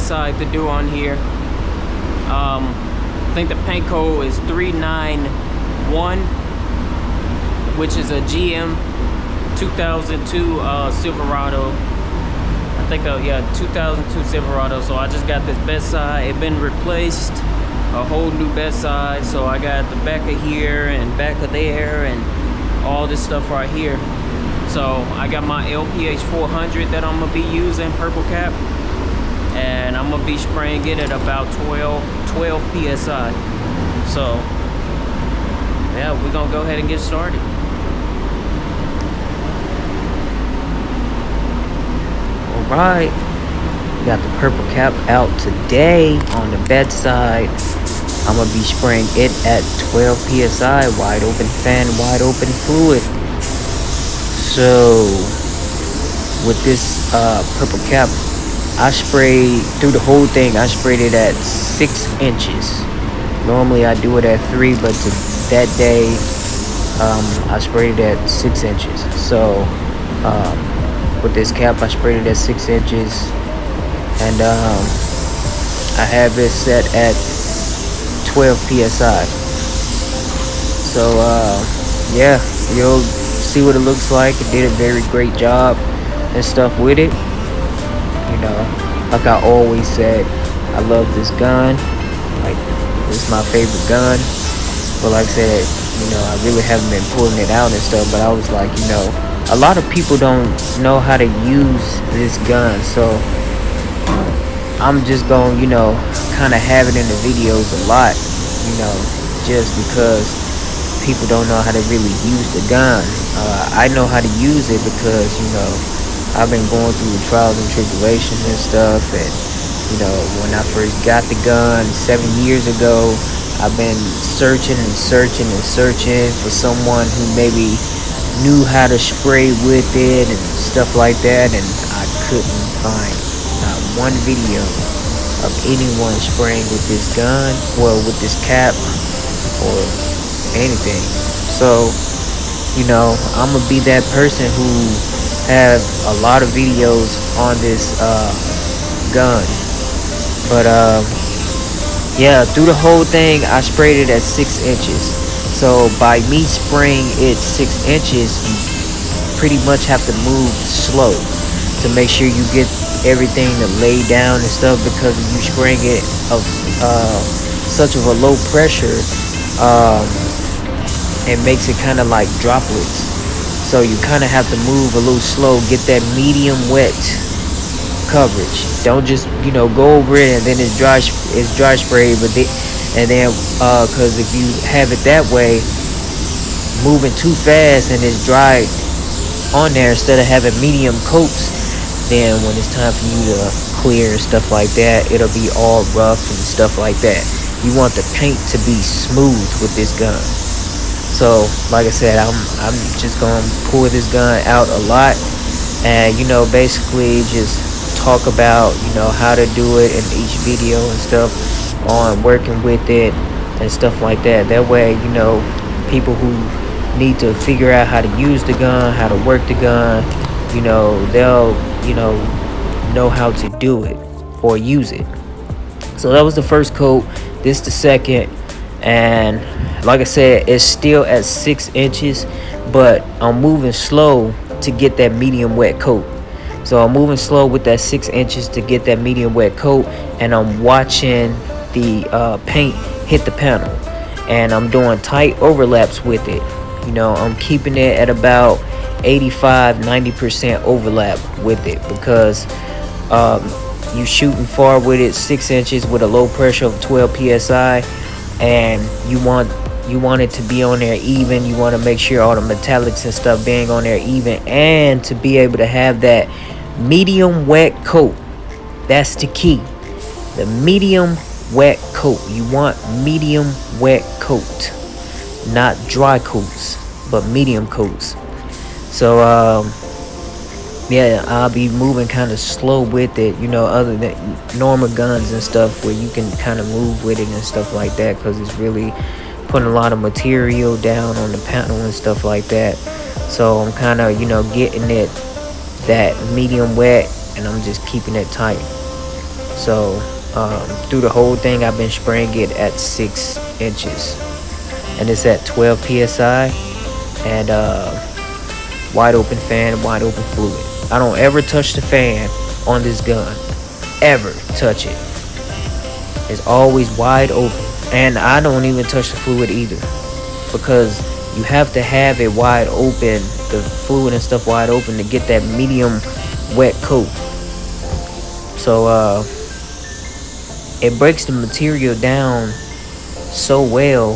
Bedside to do on here. I think the paint code is 391, which is a GM 2002 Silverado. I think, yeah, 2002 Silverado. So I just got this bedside. It been replaced, a whole new bedside. So I got the back of here and back of there and all this stuff right here. So I got my LPH-400 that I'm gonna be using, purple cap, and I'm gonna be spraying it at about 12 psi. So yeah, we're gonna go ahead and get started. Alright, got the purple cap out today on the bedside. I'm gonna be spraying it at 12 psi, wide open fan, wide open fluid. So with this purple cap, I sprayed through the whole thing. I sprayed it at 6 inches. Normally I do it at 3, but that day I sprayed it at 6 inches. So with this cap, I sprayed it at 6 inches, and I have it set at 12 psi. So yeah, you'll see what it looks like. It did a very great job and stuff with it. You know, like I always said, I love this gun. Like, it's my favorite gun. But like I said, you know, I really haven't been pulling it out and stuff. But I was like, you know, a lot of people don't know how to use this gun. So I'm just gonna, you know, kind of have it in the videos a lot. You know, just because people don't know how to really use the gun. I know how to use it because, you know, I've been going through the trials and tribulations and stuff. And, you know, when I first got the gun 7 years ago, I've been searching and searching and searching for someone who maybe knew how to spray with it and stuff like that. And I couldn't find not one video of anyone spraying with this gun, well, with this cap or anything. So, you know, I'm gonna be that person who have a lot of videos on this gun. But yeah, through the whole thing I sprayed it at 6 inches. So by me spraying it 6 inches, you pretty much have to move slow to make sure you get everything to lay down and stuff, because if you spraying it of such of a low pressure, it makes it kind of like droplets. So you kind of have to move a little slow, get that medium wet coverage. Don't just, you know, go over it and then it's dry spray. But because if you have it that way, moving too fast and it's dry on there instead of having medium coats, then when it's time for you to clear and stuff like that, it'll be all rough and stuff like that. You want the paint to be smooth with this gun. So like I said, I'm just gonna pull this gun out a lot, and, you know, basically just talk about, you know, how to do it in each video and stuff, on working with it and stuff like that. That way, you know, people who need to figure out how to use the gun, how to work the gun, you know, they'll, you know how to do it or use it. So that was the first coat. This the second. And like I said, it's still at 6 inches, but I'm moving slow to get that medium wet coat. So I'm moving slow with that 6 inches to get that medium wet coat, and I'm watching the paint hit the panel, and I'm doing tight overlaps with it. You know, I'm keeping it at about 85-90% overlap with it, because you shooting far with it, 6 inches with a low pressure of 12 psi, and you want it to be on there even. You want to make sure all the metallics and stuff being on there even, and to be able to have that medium wet coat. That's the key, the medium wet coat. You want medium wet coat, not dry coats, but medium coats. So yeah, I'll be moving kind of slow with it, you know, other than normal guns and stuff where you can kind of move with it and stuff like that, because it's really putting a lot of material down on the panel and stuff like that. So I'm kind of, you know, getting it that medium wet, and I'm just keeping it tight. So through the whole thing, I've been spraying it at 6 inches, and it's at 12 psi, and wide open fan, wide open fluid. I don't ever touch the fan on this gun, ever touch it. It's always wide open, and I don't even touch the fluid either, because you have to have it wide open, the fluid and stuff wide open, to get that medium wet coat. So it breaks the material down so well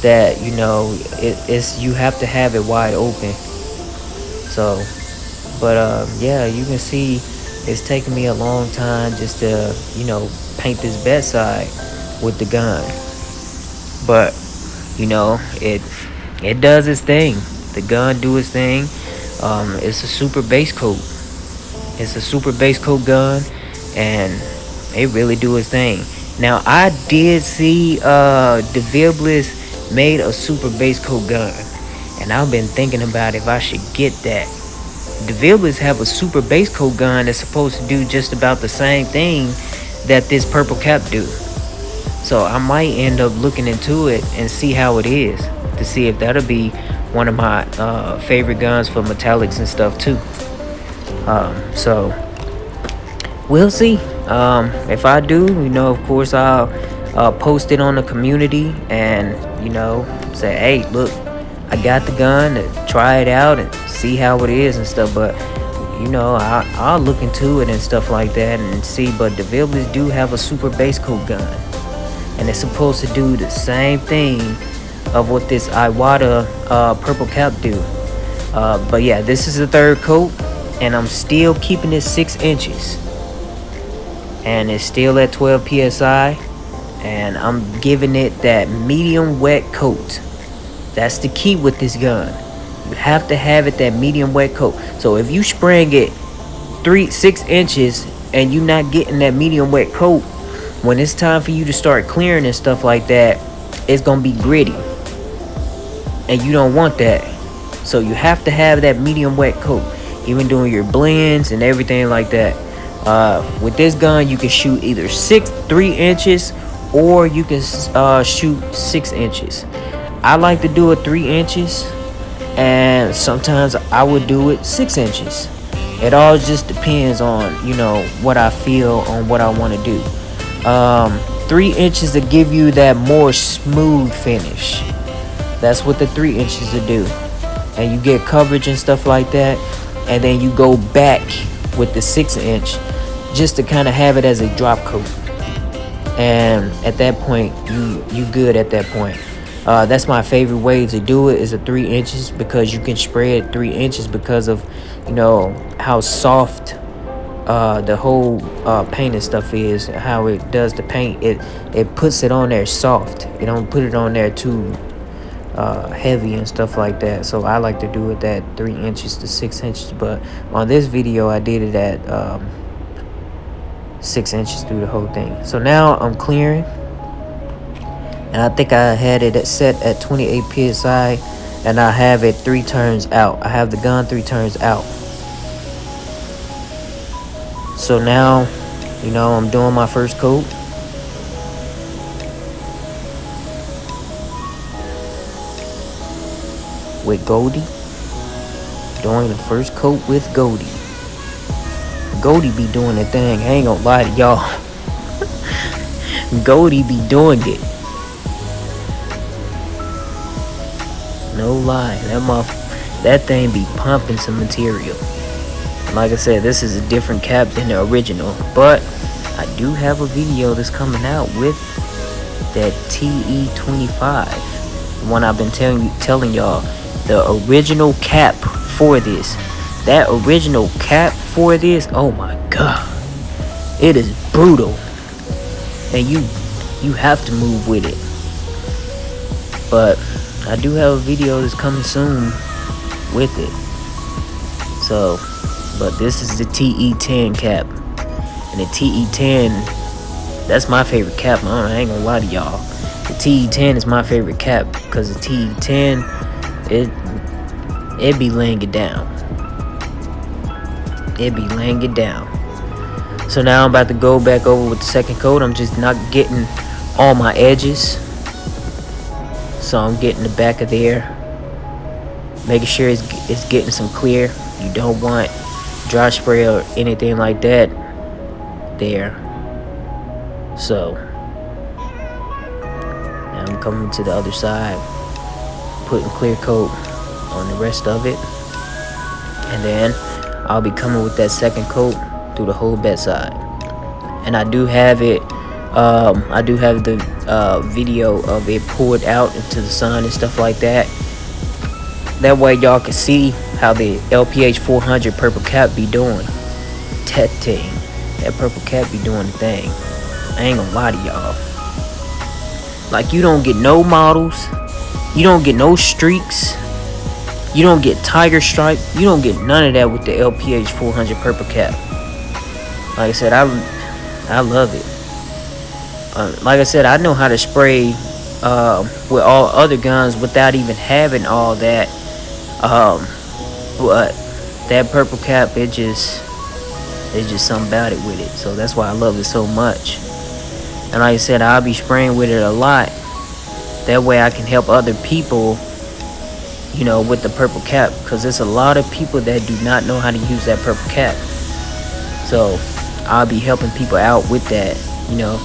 that, you know, it's you have to have it wide open. So but yeah, you can see it's taking me a long time just to, you know, paint this bedside with the gun. But you know, it does its thing. The gun do its thing. It's a super base coat. It's a super base coat gun, and it really do its thing. Now, I did see DeVilbiss made a super base coat gun, and I've been thinking about if I should get that. DeVilbiss have a super base coat gun that's supposed to do just about the same thing that this purple cap do. So I might end up looking into it and see how it is, to see if that'll be one of my favorite guns for metallics and stuff too. So we'll see. If I do, you know, of course I'll post it on the community and, you know, say, hey, look, I got the gun, and try it out and see how it is and stuff. But you know, I'll look into it and stuff like that and see. But the DeVilbiss do have a super base coat gun, and it's supposed to do the same thing of what this Iwata purple cap do. But yeah, this is the third coat, and I'm still keeping it 6 inches, and it's still at 12 psi, and I'm giving it that medium wet coat. That's the key with this gun. You have to have it that medium wet coat. So if you spraying it 6 inches and you not getting that medium wet coat, when it's time for you to start clearing and stuff like that, it's gonna be gritty, and you don't want that. So you have to have that medium wet coat, even doing your blends and everything like that. With this gun, you can shoot either 3 inches, or you can shoot 6 inches. I like to do it 3 inches, and sometimes I would do it 6 inches. It all just depends on, you know, what I feel on what I want to do. 3 inches to give you that more smooth finish. That's what the 3 inches to do, and you get coverage and stuff like that. And then you go back with the 6 inch just to kind of have it as a drop coat, and at that point you good at that point. That's my favorite way to do it, is a 3 inches, because you can spray it 3 inches because of, you know, how soft the whole paint and stuff is, how it does the paint. It puts it on there soft. It don't put it on there too heavy and stuff like that. So I like to do it at 3 inches to 6 inches, but on this video I did it at 6 inches through the whole thing. So now I'm clearing, and I think I had it set at 28 psi, and I have it 3 turns out. I have the gun 3 turns out. So now, you know, I'm doing my first coat. With Goldie. Doing the first coat with Goldie. Goldie be doing the thing. I ain't gonna lie to y'all. Goldie be doing it. No lie. That thing be pumping some material. Like I said, this is a different cap than the original, but I do have a video that's coming out with that TE25, the one I've been telling y'all, the original cap for this. That original cap for this, oh my god, it is brutal, and you have to move with it. But I do have a video that's coming soon with it. So, but this is the TE10 cap, and the TE10, that's my favorite cap. I ain't gonna lie to y'all. The TE10 is my favorite cap, because the TE10, it be laying it down. It be laying it down. So now I'm about to go back over with the second coat. I'm just not getting all my edges. So I'm getting the back of there, making sure it's getting some clear. You don't want dry spray or anything like that there. So now I'm coming to the other side, putting clear coat on the rest of it, and then I'll be coming with that second coat through the whole bedside. And I do have it, I do have the video of it poured out into the sun and stuff like that. That way y'all can see how the LPH-400 purple cap be doing. That thing, that purple cap be doing the thing. I ain't gonna lie to y'all. Like, you don't get no models, you don't get no streaks, you don't get tiger stripe, you don't get none of that with the LPH-400 purple cap. Like I said, I love it. Like I said, I know how to spray with all other guns without even having all that. But that purple cap, it's just something about it with it. So that's why I love it so much. And like I said, I'll be spraying with it a lot. That way I can help other people, you know, with the purple cap, because there's a lot of people that do not know how to use that purple cap. So I'll be helping people out with that, you know,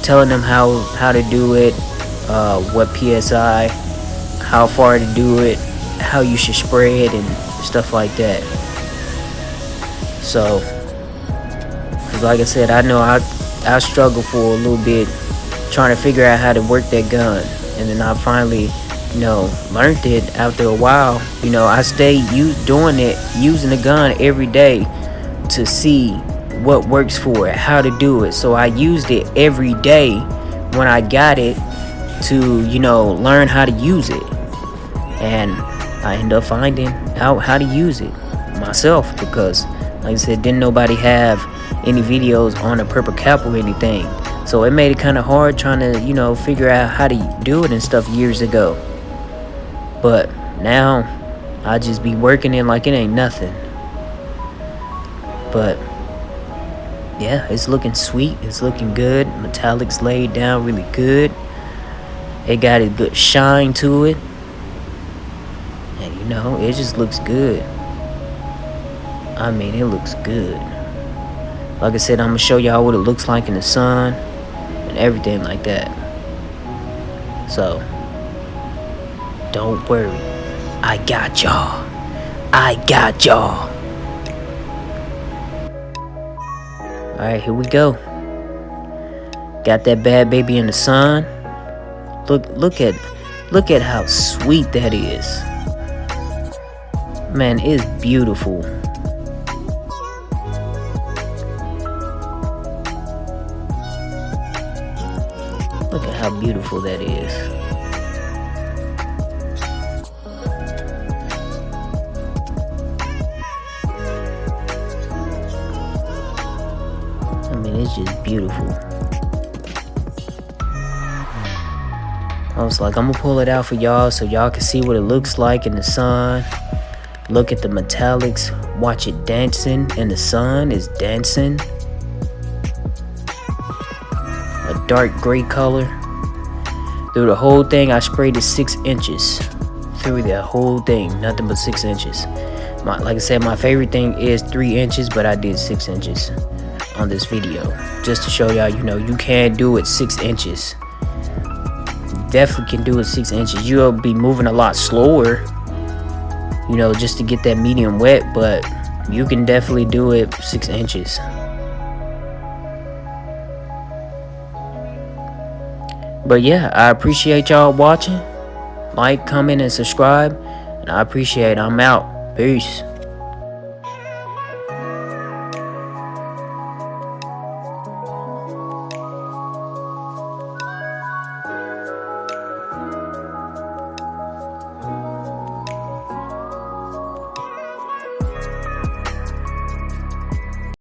telling them how to do it, what PSI, how far to do it, how you should spray it, and stuff like that. So, cause like I said, I know I struggled for a little bit trying to figure out how to work that gun, and then I finally, you know, learned it after a while. You know, I stayed doing it, using the gun every day to see what works for it, how to do it. So I used it every day when I got it to, you know, learn how to use it. And I ended up finding out how to use it myself, because like I said, didn't nobody have any videos on a purple cap or anything. So it made it kind of hard trying to, you know, figure out how to do it and stuff years ago. But now I just be working it like it ain't nothing. But yeah, it's looking sweet, it's looking good. Metallics laid down really good. It got a good shine to it, and you know, it just looks good. I mean, it looks good. Like I said, I'm gonna show y'all what it looks like in the sun and everything like that. So don't worry, I got y'all. I got y'all. Alright, here we go. Got that bad baby in the sun. Look at how sweet that is. Man, it's beautiful. Look at how beautiful that is. I mean, it's just beautiful. I was like, I'm gonna pull it out for y'all so y'all can see what it looks like in the sun. Look at the metallics. Watch it dancing in the sun. It's dancing. A dark gray color. Through the whole thing, I sprayed it 6 inches. Through the whole thing, nothing but 6 inches. Like I said, my favorite thing is 3 inches, but I did 6 inches on this video, just to show y'all, you know, you can do it 6 inches. Definitely can do it 6 inches. You'll be moving a lot slower, you know, just to get that medium wet, but you can definitely do it 6 inches. But yeah, I appreciate y'all watching. Like, comment, and subscribe, and I appreciate it. I'm out. Peace.